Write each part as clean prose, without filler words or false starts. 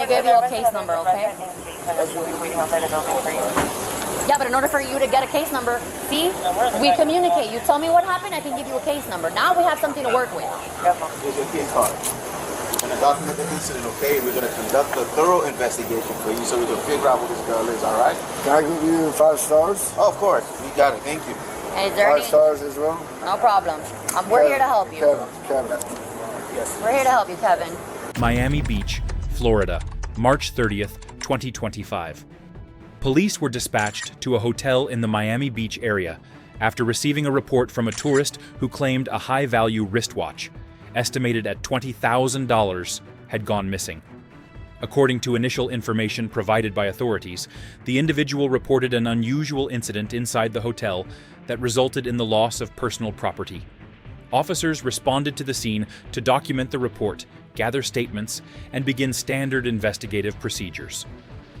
to give you a case number, okay? Yeah, but in order for you to get a case number, see, we communicate. You tell me what happened, I can give you a case number. Now we have something to work with. Here's your case card. We're going to document the incident, okay? We're going to conduct a thorough investigation for you so we can figure out who this girl is, all right? Can I give you 5 stars? Oh, of course. You got it. Thank you. And is there 5 stars as well? No problem. We're here to help you. Kevin. Yes. We're here to help you, Kevin. Miami Beach, Florida, March 30th, 2025. Police were dispatched to a hotel in the Miami Beach area after receiving a report from a tourist who claimed a high-value wristwatch, estimated at $20,000, had gone missing. According to initial information provided by authorities, the individual reported an unusual incident inside the hotel that resulted in the loss of personal property. Officers responded to the scene to document the report, gather statements, and begin standard investigative procedures.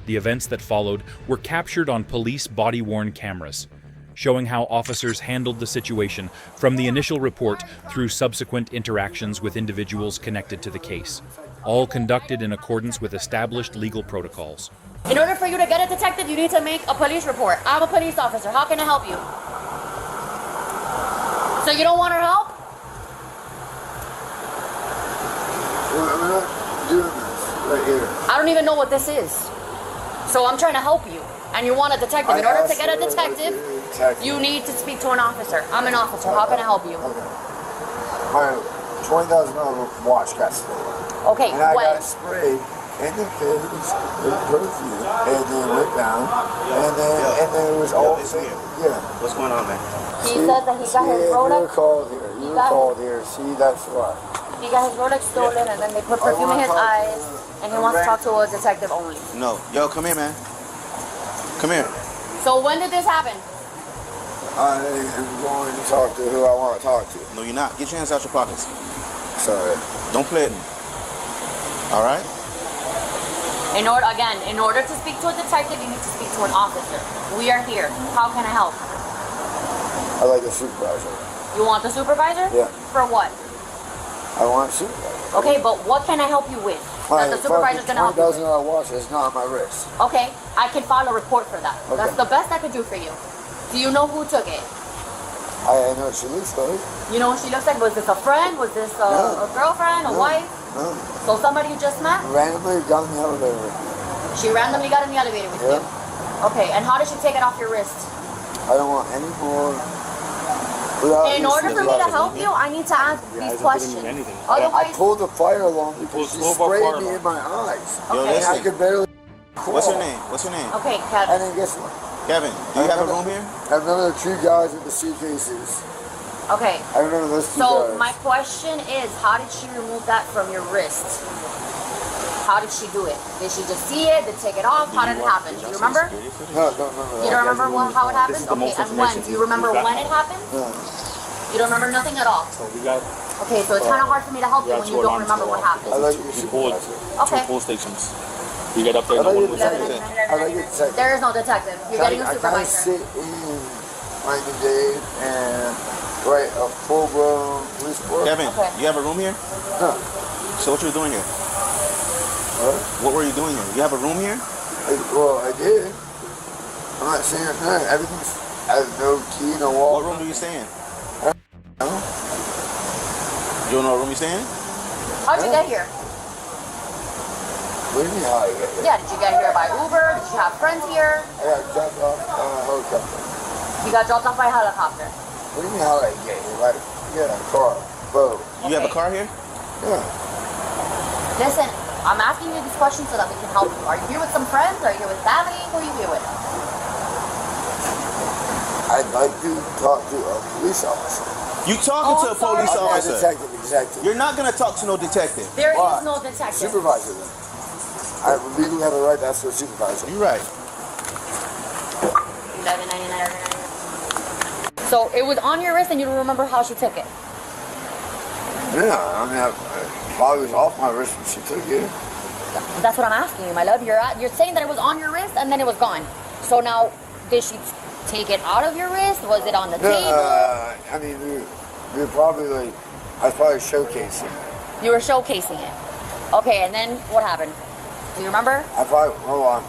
The events that followed were captured on police body-worn cameras, showing how officers handled the situation from the initial report through subsequent interactions with individuals connected to the case, all conducted in accordance with established legal protocols. In order for you to get a detective, you need to make a police report. I'm a police officer. How can I help you? So you don't want our help? Well, I'm not doing this right here. I don't even know what this is. So I'm trying to help you. And you want a detective. In order to get a detective, you need to speak to an officer. I'm an officer. How can I help you? Okay. My $20,000 watch got stolen. Okay, and I when? got sprayed in the face with perfume, and then went down, and then it was all yeah. What's going on, man? He says that he got his Rolex. You were called here. You were called here. See, that's why. He got his Rolex stolen, and then they put perfume in his eyes, and he wants to talk to a detective only. No. Yo, come here, man. Come here. So when did this happen? I am going to talk to who I want to talk to. No, you're not. Get your hands out your pockets. Sorry. Don't play it. All right? In order to speak to a detective, you need to speak to an officer. We are here. How can I help? I like the supervisor. You want the supervisor? Yeah. For what? I want a supervisor. Okay, but what can I help you with? That the supervisor's gonna help you with? $20,000 watch is not on my wrist. Okay, I can file a report for that. Okay. That's the best I could do for you. Do you know who took it? I know what she looks like. You know what she looks like? Was this a friend? Was this a girlfriend? A wife? No. So somebody you just met? Randomly got in the elevator. She randomly got in the elevator with you? Okay, and how did she take it off your wrist? I don't want any more. In order for me to help you, I need to ask these questions. I pulled the fire alarm because she sprayed me in my eyes. Okay. And I could barely What's your name? What's your name? Okay, Kevin. And then guess what? Kevin, do you have a room here? I remember the 2 guys with the suitcases. Okay. I remember those 2 So guys. my question is, how did she remove that from your wrist? How did she do it? Did she just see it? Did take it off? How did it happen? Do you remember? No, I don't remember that. You don't remember how it happened? Okay, and when? Do you remember when it happened? No. You don't remember nothing at all? So we got Okay, so it's kind of hard for me to help you when you don't remember what happened. I like your we pulled supervisor. Okay. 2 pull stations. We get up there. I No like one your was detective. I like your detective. There is no detective. You're getting a I kind of supervisor. sit in Miami-Dade and write a full-blown police report. Kevin, Okay. you have a room here? No. So what you doing here? What? What were you doing here? You have a room here? Well, I did. I'm not saying no. Everything's has no key, no wall. What room do you stay in? No. You don't know what room you stay in? How'd you get here? What do you mean how I get here? Yeah, did you get here by Uber? Did you have friends here? I got dropped off on a helicopter. You got dropped off by helicopter. What do you mean how I get here? Like, yeah, car, boat. You have a car here? Yeah. Listen, I'm asking you these questions so that we can help you. Are you here with some friends? Are you here with family? Who are you here with? I'd like to talk to a police officer. You talking to a police I'm not a officer? detective, exactly. You're not gonna talk to no detective. There Why? is no detective. Supervisor then. I legally have a right to ask for a supervisor. You're right. So it was on your wrist and you don't remember how she took it? Yeah, I mean, while it was off my wrist when she took it. That's what I'm asking you, my love. You're saying that it was on your wrist and then it was gone. So now, did she take it out of your wrist? Was it on the table? I mean, we were probably like, I was probably showcasing it. You were showcasing it. Okay, and then what happened? Do you remember? I thought, hold on.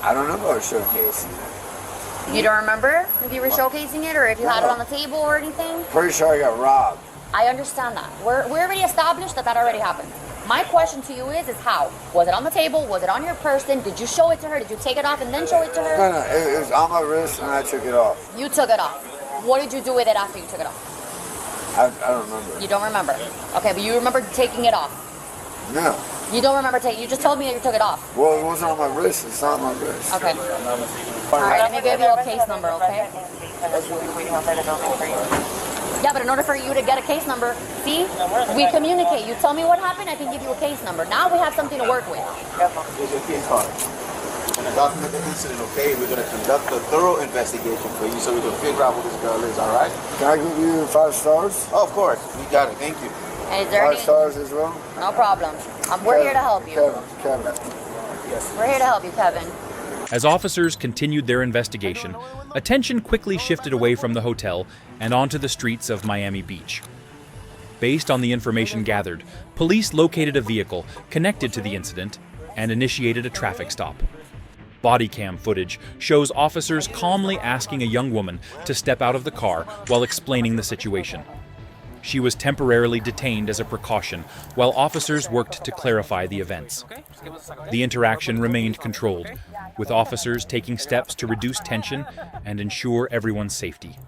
I don't know about showcasing it. You don't remember if you were showcasing it or if you had it on the table or anything? Pretty sure I got robbed. I understand that. We already established that already happened. My question to you is how? Was it on the table? Was it on your person? Did you show it to her? Did you take it off and then show it to her? No, it was on my wrist and I took it off. You took it off. What did you do with it after you took it off? I don't remember. You don't remember? Okay, but you remember taking it off. No. You don't remember taking. You just told me that you took it off. Well, it wasn't on my wrist. It's not on my wrist. Okay. All right, let me give you a case number, okay? Yeah, but in order for you to get a case number, see, we communicate. You tell me what happened, I can give you a case number. Now we have something to work with. Here's your key card. We're going to document the incident, okay? We're going to conduct a thorough investigation for you so we can figure out who this girl is, all right? Can I give you 5 stars? Oh, of course. We got it. Thank you. And is there 5 any... stars as well? No problem. We're here to help you. Kevin. Yes. We're here to help you, Kevin. As officers continued their investigation, attention quickly shifted away from the hotel and onto the streets of Miami Beach. Based on the information gathered, police located a vehicle connected to the incident and initiated a traffic stop. Bodycam footage shows officers calmly asking a young woman to step out of the car while explaining the situation. She was temporarily detained as a precaution while officers worked to clarify the events. The interaction remained controlled, with officers taking steps to reduce tension and ensure everyone's safety.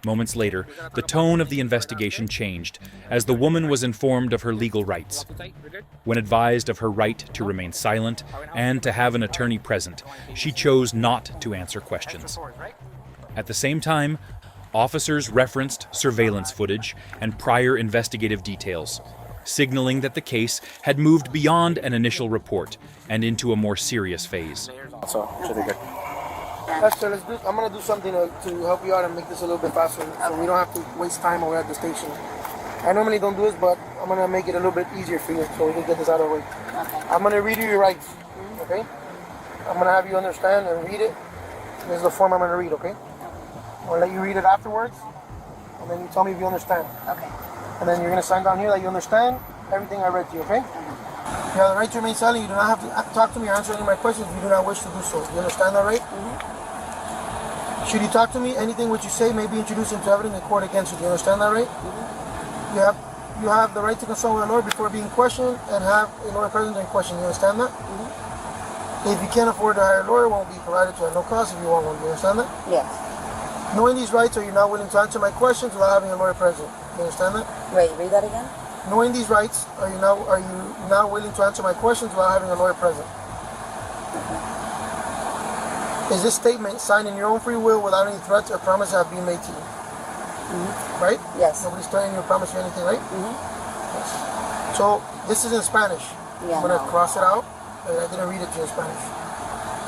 Moments later, the tone of the investigation changed as the woman was informed of her legal rights. When advised of her right to remain silent and to have an attorney present, she chose not to answer questions. At the same time, officers referenced surveillance footage and prior investigative details, signaling that the case had moved beyond an initial report and into a more serious phase. So, should be good. Lester, I'm going to do something to help you out and make this a little bit faster so we don't have to waste time over at the station. I normally don't do this, but I'm going to make it a little bit easier for you so we can get this out of the way. Okay. I'm going to read you your rights, okay? I'm going to have you understand and read it. This is the form I'm going to read, okay? I'm going to let you read it afterwards, and then you tell me if you understand. Okay. And then you're going to sign down here that you understand everything I read to you, okay? You have the right to remain silent. You do not have to talk to me or answer any of my questions if you do not wish to do so. You understand that, right? Should you talk to me, anything which you say may be introduced into evidence in court against you. Do you understand that, right? You have the right to consult with a lawyer before being questioned and have a lawyer present during questioning. You understand that? If you can't afford to hire a lawyer, one will be provided to you at no cost if you want one. Do you understand that? Yes. Knowing these rights, are you not willing to answer my questions without having a lawyer present? You understand that? Wait, read that again? Knowing these rights, are you now willing to answer my questions without having a lawyer present? Is this statement signed in your own free will without any threats or promises have been made to you? Right? Yes. Nobody's threatening you or promising you anything, right? Yes. So this is in Spanish. Yeah, I'm going to cross it out. I didn't read it to you in Spanish.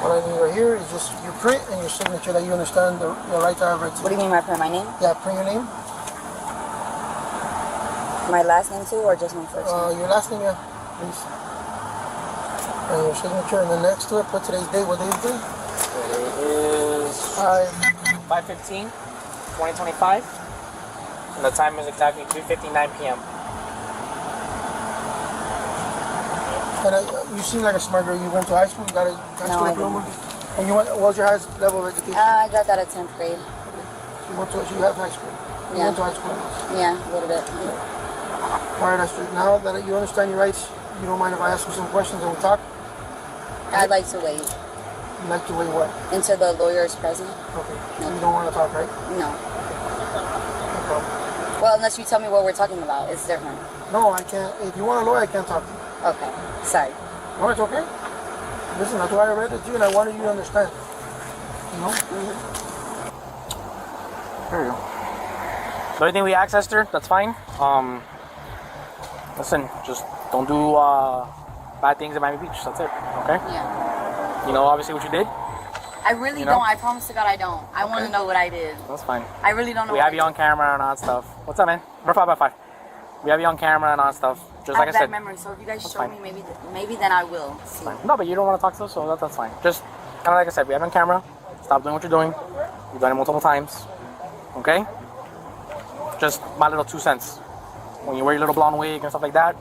What I need right here is just your print and your signature that you understand the right to have rights. What do you mean by print? My name? Yeah, print your name. My last name too, or just my first name? Your last name, yeah, please. And your signature, and then next to it, put today's date. What day is it? It is 5/15/2025, and the time is exactly 3:59 p.m. And you seem like a smart girl. You went to high school. You got a high No, school I diploma. And you went. What was your highest level of education? I got that at 10th grade. You went to. You have high school. You Yeah. went to high school. Yeah, a little bit. All right, Esther. Now that you understand your rights, you don't mind if I ask you some questions and we talk? I'd like to wait You like to weigh what? until the lawyer is present. Okay. You don't want to talk, right? No. No problem. Well, unless you tell me what we're talking about, it's different. No, I can't. If you want a lawyer, I can't talk to you. Okay. Sorry. No, it's okay. Listen, that's why I read it to you, and I wanted you to understand. You know? There you go. So anything we ask Esther, that's fine. Listen, just don't do bad things at Miami Beach. That's it. Okay? Yeah. You know, obviously what you did. I really You know? don't. I promise to God I don't. I want to know what I did. That's fine. I really don't know. We what have I you on camera and all that stuff. What's up, man? We're 5x5. We have you on camera and all that stuff. Just I like have I bad said. memory, so if you guys That's show fine. me, maybe then I will see. Fine. No, but you don't want to talk to us, so that's fine. Just kind of like I said, we have you on camera. Stop doing what you're doing. You've done it multiple times. Okay? Just my little 2 cents. When you wear your little blonde wig and stuff like that.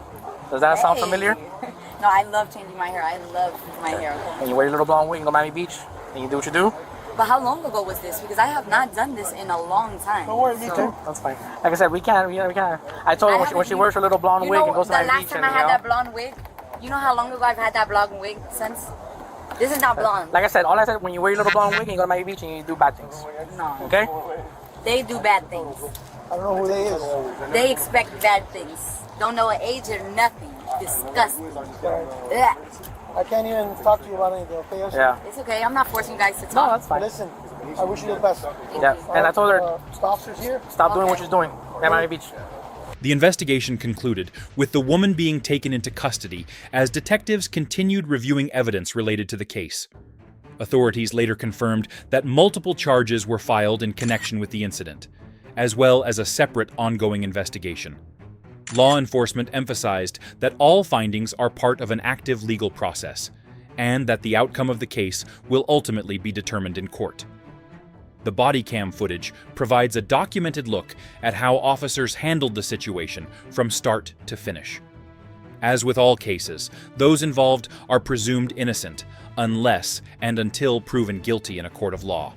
Does that sound familiar? No, I love changing my hair. I love my hair. Okay? And you wear your little blonde wig and go to Miami Beach, and you do what you do. But how long ago was this? Because I have not done this in a long time. Don't worry, me too. That's fine. Like I said, we can. I told her when she wears her little blonde wig and goes to Miami Beach. The last time I had that blonde wig, you know how long ago I've had that blonde wig since? This is not blonde. Like I said, all I said, when you wear your little blonde wig and you go to Miami Beach and you do bad things. No. Okay? They do bad things. I don't know who they is. They expect bad things. Don't know an age or nothing. Disgusting. Ugh. I can't even talk to you about anything, okay? Yes? Yeah. It's okay. I'm not forcing you guys to No, talk. that's fine. Listen, I wish you the best. Yeah. And I told her, Stop officers here. stop doing what she's doing at Miami Beach. The investigation concluded with the woman being taken into custody as detectives continued reviewing evidence related to the case. Authorities later confirmed that multiple charges were filed in connection with the incident, as well as a separate ongoing investigation. Law enforcement emphasized that all findings are part of an active legal process, and that the outcome of the case will ultimately be determined in court. The body cam footage provides a documented look at how officers handled the situation from start to finish. As with all cases, those involved are presumed innocent unless and until proven guilty in a court of law.